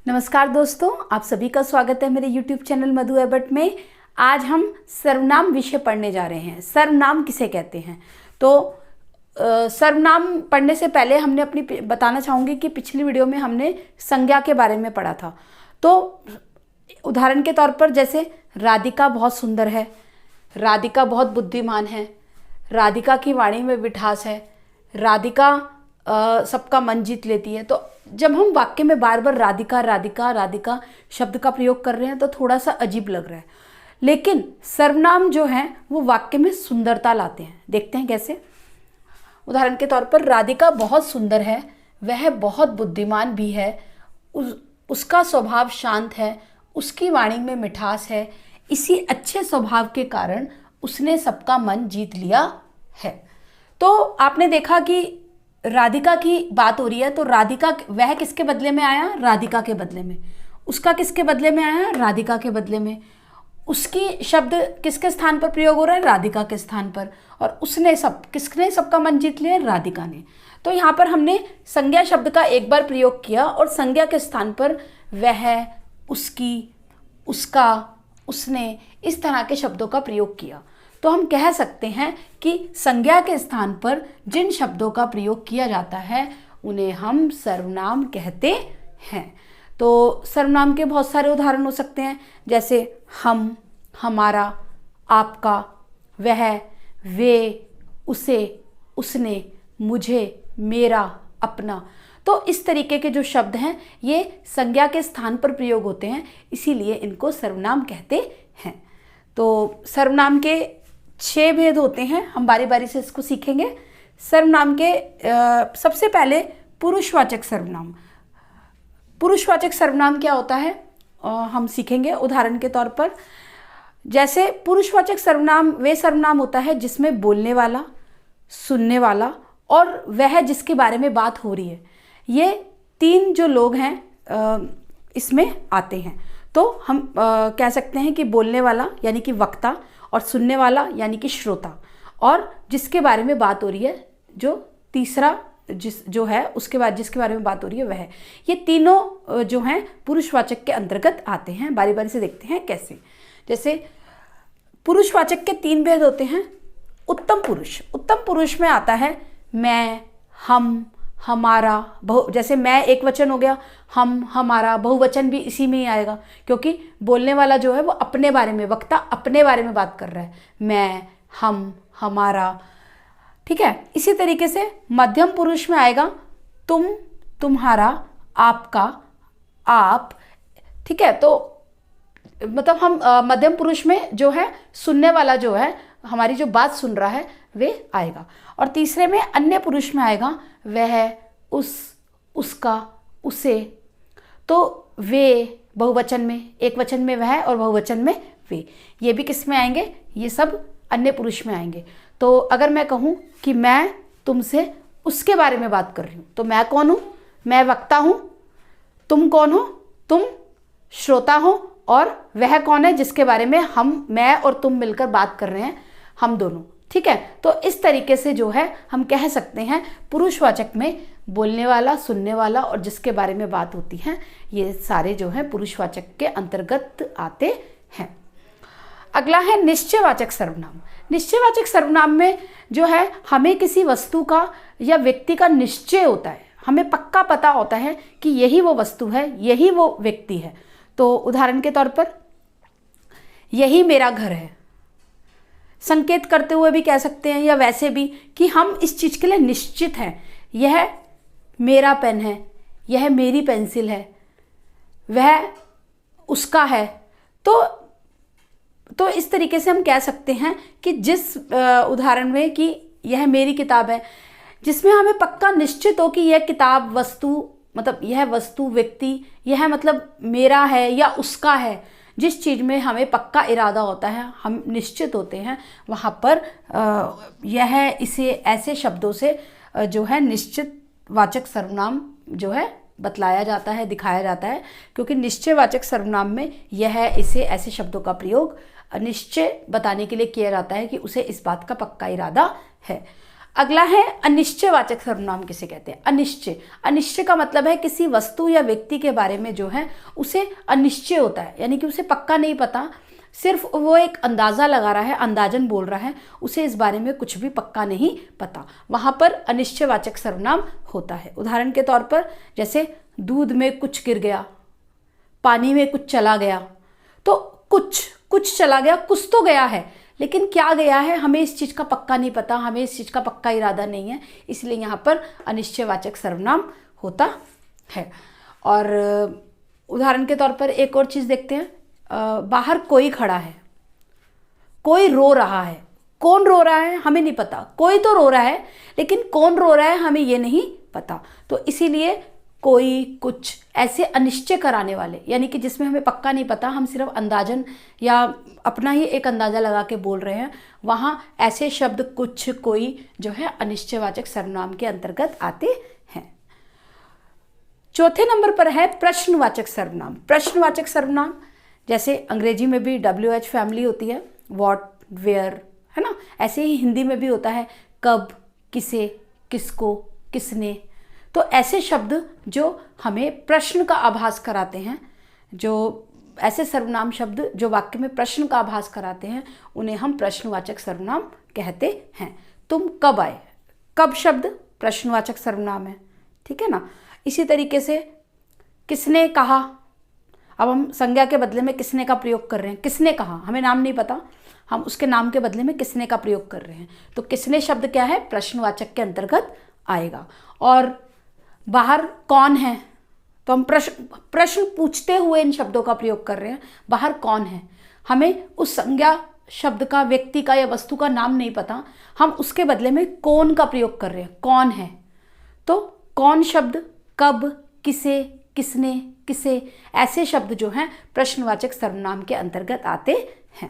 नमस्कार दोस्तों, आप सभी का स्वागत है मेरे YouTube चैनल मधु एबट में। आज हम सर्वनाम विषय पढ़ने जा रहे हैं। सर्वनाम किसे कहते हैं? तो सर्वनाम पढ़ने से पहले हमने बताना चाहूँगी कि पिछली वीडियो में हमने संज्ञा के बारे में पढ़ा था। तो उदाहरण के तौर पर जैसे राधिका बहुत सुंदर है, राधिका बहुत बुद्धिमान है, राधिका की वाणी में मिठास है, राधिका सबका मन जीत लेती है। तो जब हम वाक्य में बार बार राधिका राधिका राधिका शब्द का प्रयोग कर रहे हैं तो थोड़ा सा अजीब लग रहा है, लेकिन सर्वनाम जो है वो वाक्य में सुंदरता लाते हैं। देखते हैं कैसे। उदाहरण के तौर पर राधिका बहुत सुंदर है, वह बहुत बुद्धिमान भी है, उसका स्वभाव शांत है, उसकी वाणी में मिठास है, इसी अच्छे स्वभाव के कारण उसने सबका मन जीत लिया है। तो आपने देखा कि राधिका की बात हो रही है, तो राधिका वह किसके बदले में आया? राधिका के बदले में। उसका किसके बदले में आया? राधिका के बदले में। उसकी शब्द किसके स्थान पर प्रयोग हो रहा है? राधिका के स्थान पर। और किसने सबका मन जीत लिया? राधिका ने। तो यहाँ पर हमने संज्ञा शब्द का एक बार प्रयोग किया और संज्ञा के स्थान पर वह, उसकी, उसका, उसने, इस तरह के शब्दों का प्रयोग किया। तो हम कह सकते हैं कि संज्ञा के स्थान पर जिन शब्दों का प्रयोग किया जाता है उन्हें हम सर्वनाम कहते हैं। तो सर्वनाम के बहुत सारे उदाहरण हो सकते हैं, जैसे हम, हमारा, आपका, वह, वे, उसे, उसने, मुझे, मेरा, अपना। तो इस तरीके के जो शब्द हैं ये संज्ञा के स्थान पर प्रयोग होते हैं, इसीलिए इनको सर्वनाम कहते हैं। तो सर्वनाम के 6 भेद होते हैं, हम बारी बारी से इसको सीखेंगे। सर्वनाम के सबसे पहले पुरुषवाचक सर्वनाम। पुरुषवाचक सर्वनाम क्या होता है हम सीखेंगे। उदाहरण के तौर पर जैसे पुरुषवाचक सर्वनाम वे सर्वनाम होता है जिसमें बोलने वाला, सुनने वाला और वह जिसके बारे में बात हो रही है, ये 3 जो लोग हैं इसमें आते हैं। तो हम कह सकते हैं कि बोलने वाला यानी कि वक्ता, और सुनने वाला यानी कि श्रोता, और जिसके बारे में बात हो रही है जो तीसरा जो है उसके बाद जिसके बारे में बात हो रही है वह। ये तीनों जो हैं पुरुषवाचक के अंतर्गत आते हैं। बारी बारी से देखते हैं कैसे। जैसे पुरुषवाचक के 3 भेद होते हैं। उत्तम पुरुष। उत्तम पुरुष में आता है मैं, हम, हमारा। जैसे मैं एक वचन हो गया, हम, हमारा बहुवचन भी इसी में ही आएगा, क्योंकि बोलने वाला जो है वो अपने बारे में, वक्ता अपने बारे में बात कर रहा है। मैं, हम, हमारा। ठीक है। इसी तरीके से मध्यम पुरुष में आएगा तुम, तुम्हारा, आपका, आप। ठीक है। तो मतलब हम मध्यम पुरुष में जो है सुनने वाला जो है, हमारी जो बात सुन रहा है वे आएगा। और तीसरे में अन्य पुरुष में आएगा वह, उस, उसका, उसे। तो वे बहुवचन में, एक वचन में वह और बहुवचन में वे, ये भी किस में आएंगे? ये सब अन्य पुरुष में आएंगे। तो अगर मैं कहूँ कि मैं तुमसे उसके बारे में बात कर रही हूँ, तो मैं कौन हूँ? मैं वक्ता हूँ। तुम कौन हो? तुम श्रोता हो। और वह कौन है जिसके बारे में मैं और तुम मिलकर बात कर रहे हैं? हम दोनों। ठीक है। तो इस तरीके से जो है हम कह सकते हैं पुरुषवाचक में बोलने वाला, सुनने वाला और जिसके बारे में बात होती है, ये सारे जो है पुरुषवाचक के अंतर्गत आते हैं। अगला है निश्चयवाचक सर्वनाम। निश्चयवाचक सर्वनाम में जो है हमें किसी वस्तु का या व्यक्ति का निश्चय होता है, हमें पक्का पता होता है कि यही वो वस्तु है, यही वो व्यक्ति है। तो उदाहरण के तौर पर यही मेरा घर है, संकेत करते हुए भी कह सकते हैं, या वैसे भी कि हम इस चीज़ के लिए निश्चित हैं। यह मेरा पेन है, यह मेरी पेंसिल है, वह उसका है। तो इस तरीके से हम कह सकते हैं कि जिस उदाहरण में कि यह मेरी किताब है, जिसमें हमें पक्का निश्चित हो कि यह किताब, वस्तु, मतलब यह वस्तु, व्यक्ति, यह मतलब मेरा है या उसका है। जिस चीज़ में हमें पक्का इरादा होता है, हम निश्चित होते हैं, वहाँ पर इसे ऐसे शब्दों से जो है निश्चित वाचक सर्वनाम जो है बतलाया जाता है, दिखाया जाता है। क्योंकि निश्चयवाचक सर्वनाम में इसे ऐसे शब्दों का प्रयोग निश्चय बताने के लिए किया जाता है कि उसे इस बात का पक्का इरादा है। अगला है अनिश्चयवाचक सर्वनाम किसे कहते हैं। अनिश्चय, अनिश्चय का मतलब है किसी वस्तु या व्यक्ति के बारे में जो है उसे अनिश्चय होता है, यानी कि उसे पक्का नहीं पता, सिर्फ वो एक अंदाज़ा लगा रहा है, अंदाजन बोल रहा है, उसे इस बारे में कुछ भी पक्का नहीं पता, वहाँ पर अनिश्चयवाचक सर्वनाम होता है। उदाहरण के तौर पर जैसे दूध में कुछ गिर गया, पानी में कुछ चला गया। तो कुछ चला गया, कुछ तो गया है, लेकिन क्या गया है हमें इस चीज़ का पक्का नहीं पता, हमें इस चीज़ का पक्का इरादा नहीं है, इसलिए यहाँ पर अनिश्चयवाचक सर्वनाम होता है। और उदाहरण के तौर पर एक और चीज़ देखते हैं, बाहर कोई खड़ा है, कोई रो रहा है। कौन रो रहा है हमें नहीं पता, कोई तो रो रहा है, लेकिन कौन रो रहा है हमें ये नहीं पता। तो इसीलिए कोई, कुछ ऐसे अनिश्चय कराने वाले, यानी कि जिसमें हमें पक्का नहीं पता, हम सिर्फ अंदाजन या अपना ही एक अंदाज़ा लगा के बोल रहे हैं, वहाँ ऐसे शब्द कुछ, कोई जो है अनिश्चयवाचक सर्वनाम के अंतर्गत आते हैं। चौथे नंबर पर है प्रश्नवाचक सर्वनाम। प्रश्नवाचक सर्वनाम जैसे अंग्रेजी में भी WH फैमिली होती है, व्हाट, वेयर, है ना, ऐसे ही हिंदी में भी होता है कब, किसे, किसको, किसने। तो ऐसे शब्द जो हमें प्रश्न का आभास कराते हैं, जो ऐसे सर्वनाम शब्द जो वाक्य में प्रश्न का आभास कराते हैं, उन्हें हम प्रश्नवाचक सर्वनाम कहते हैं। तुम कब आए, कब शब्द प्रश्नवाचक सर्वनाम है, ठीक है ना। इसी तरीके से किसने कहा, अब हम संज्ञा के बदले में किसने का प्रयोग कर रहे हैं। किसने कहा, हमें नाम नहीं पता, हम उसके नाम के बदले में किसने का प्रयोग कर रहे हैं, तो किसने शब्द क्या है, प्रश्नवाचक के अंतर्गत आएगा। और बाहर कौन है, तो हम प्रश्न पूछते हुए इन शब्दों का प्रयोग कर रहे हैं। बाहर कौन है, हमें उस संज्ञा शब्द का, व्यक्ति का या वस्तु का नाम नहीं पता, हम उसके बदले में कौन का प्रयोग कर रहे हैं, कौन है। तो कौन शब्द, कब, किसे, किसने, किसे, ऐसे शब्द जो हैं प्रश्नवाचक सर्वनाम के अंतर्गत आते हैं।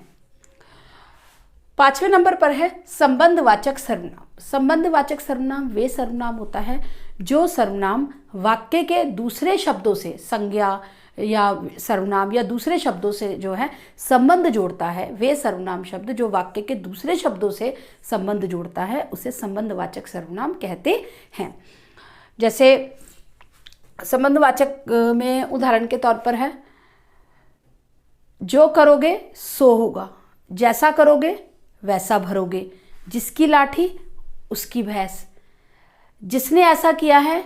पांचवें नंबर पर है संबंधवाचक सर्वनाम। संबंधवाचक सर्वनाम वे सर्वनाम होता है जो सर्वनाम वाक्य के दूसरे शब्दों से, संज्ञा या सर्वनाम या दूसरे शब्दों से जो है संबंध जोड़ता है। वे सर्वनाम शब्द जो वाक्य के दूसरे शब्दों से संबंध जोड़ता है, उसे संबंधवाचक सर्वनाम कहते हैं। जैसे संबंधवाचक में उदाहरण के तौर पर है, जो करोगे सो होगा, जैसा करोगे वैसा भरोगे, जिसकी लाठी उसकी भैंस, जिसने ऐसा किया है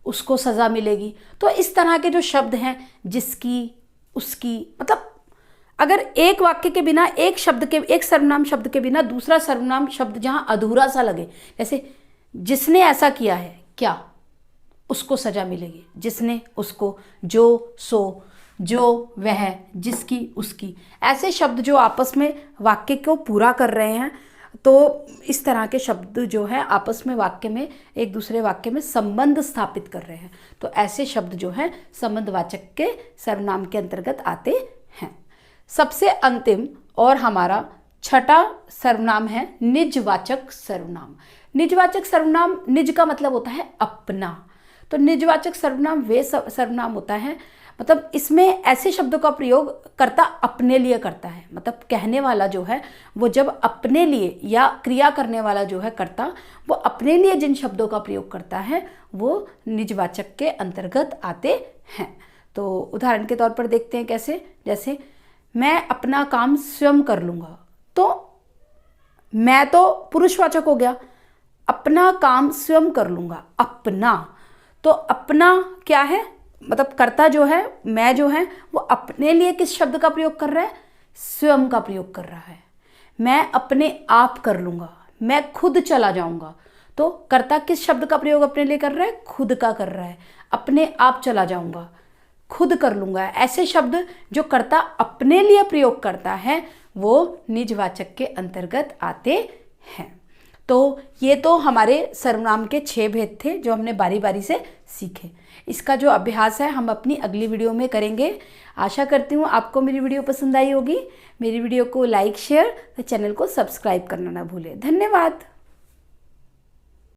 उसको सज़ा मिलेगी। तो इस तरह के जो शब्द हैं, जिसकी, उसकी, मतलब अगर एक वाक्य के बिना, एक शब्द के, एक सर्वनाम शब्द के बिना दूसरा सर्वनाम शब्द जहाँ अधूरा सा लगे, जैसे जिसने ऐसा किया है, क्या, उसको सजा मिलेगी, जिसने, उसको, जो, सो, जो, वह, जिसकी, उसकी, ऐसे शब्द जो आपस में वाक्य को पूरा कर रहे हैं, तो इस तरह के शब्द जो है आपस में वाक्य में, एक दूसरे वाक्य में संबंध स्थापित कर रहे हैं, तो ऐसे शब्द जो हैं संबंधवाचक के सर्वनाम के अंतर्गत आते हैं। सबसे अंतिम और हमारा छठा सर्वनाम है निजवाचक सर्वनाम। निजवाचक सर्वनाम, निज का मतलब होता है अपना, तो निजवाचक सर्वनाम वे सर्वनाम होता है, मतलब इसमें ऐसे शब्दों का प्रयोग कर्ता अपने लिए करता है। मतलब कहने वाला जो है वो जब अपने लिए, या क्रिया करने वाला जो है कर्ता, वो अपने लिए जिन शब्दों का प्रयोग करता है वो निजवाचक के अंतर्गत आते हैं। तो उदाहरण के तौर पर देखते हैं कैसे, जैसे मैं अपना काम स्वयं कर लूँगा, तो मैं तो पुरुषवाचक हो गया, अपना काम स्वयं कर लूँगा, अपना, तो अपना क्या है, मतलब कर्ता जो है, मैं जो है, वो अपने लिए किस शब्द का प्रयोग कर रहा है, स्वयं का प्रयोग कर रहा है। मैं अपने आप कर लूँगा, मैं खुद चला जाऊँगा, तो कर्ता किस शब्द का प्रयोग अपने लिए कर रहा है, खुद का कर रहा है। अपने आप चला जाऊँगा, खुद कर लूँगा, ऐसे शब्द जो कर्ता अपने लिए प्रयोग करता है वो निजवाचक के अंतर्गत आते हैं। तो ये तो हमारे सर्वनाम के 6 भेद थे जो हमने बारी बारी से सीखे। इसका जो अभ्यास है हम अपनी अगली वीडियो में करेंगे। आशा करती हूँ आपको मेरी वीडियो पसंद आई होगी। मेरी वीडियो को लाइक, शेयर, चैनल को सब्सक्राइब करना ना भूलें। धन्यवाद।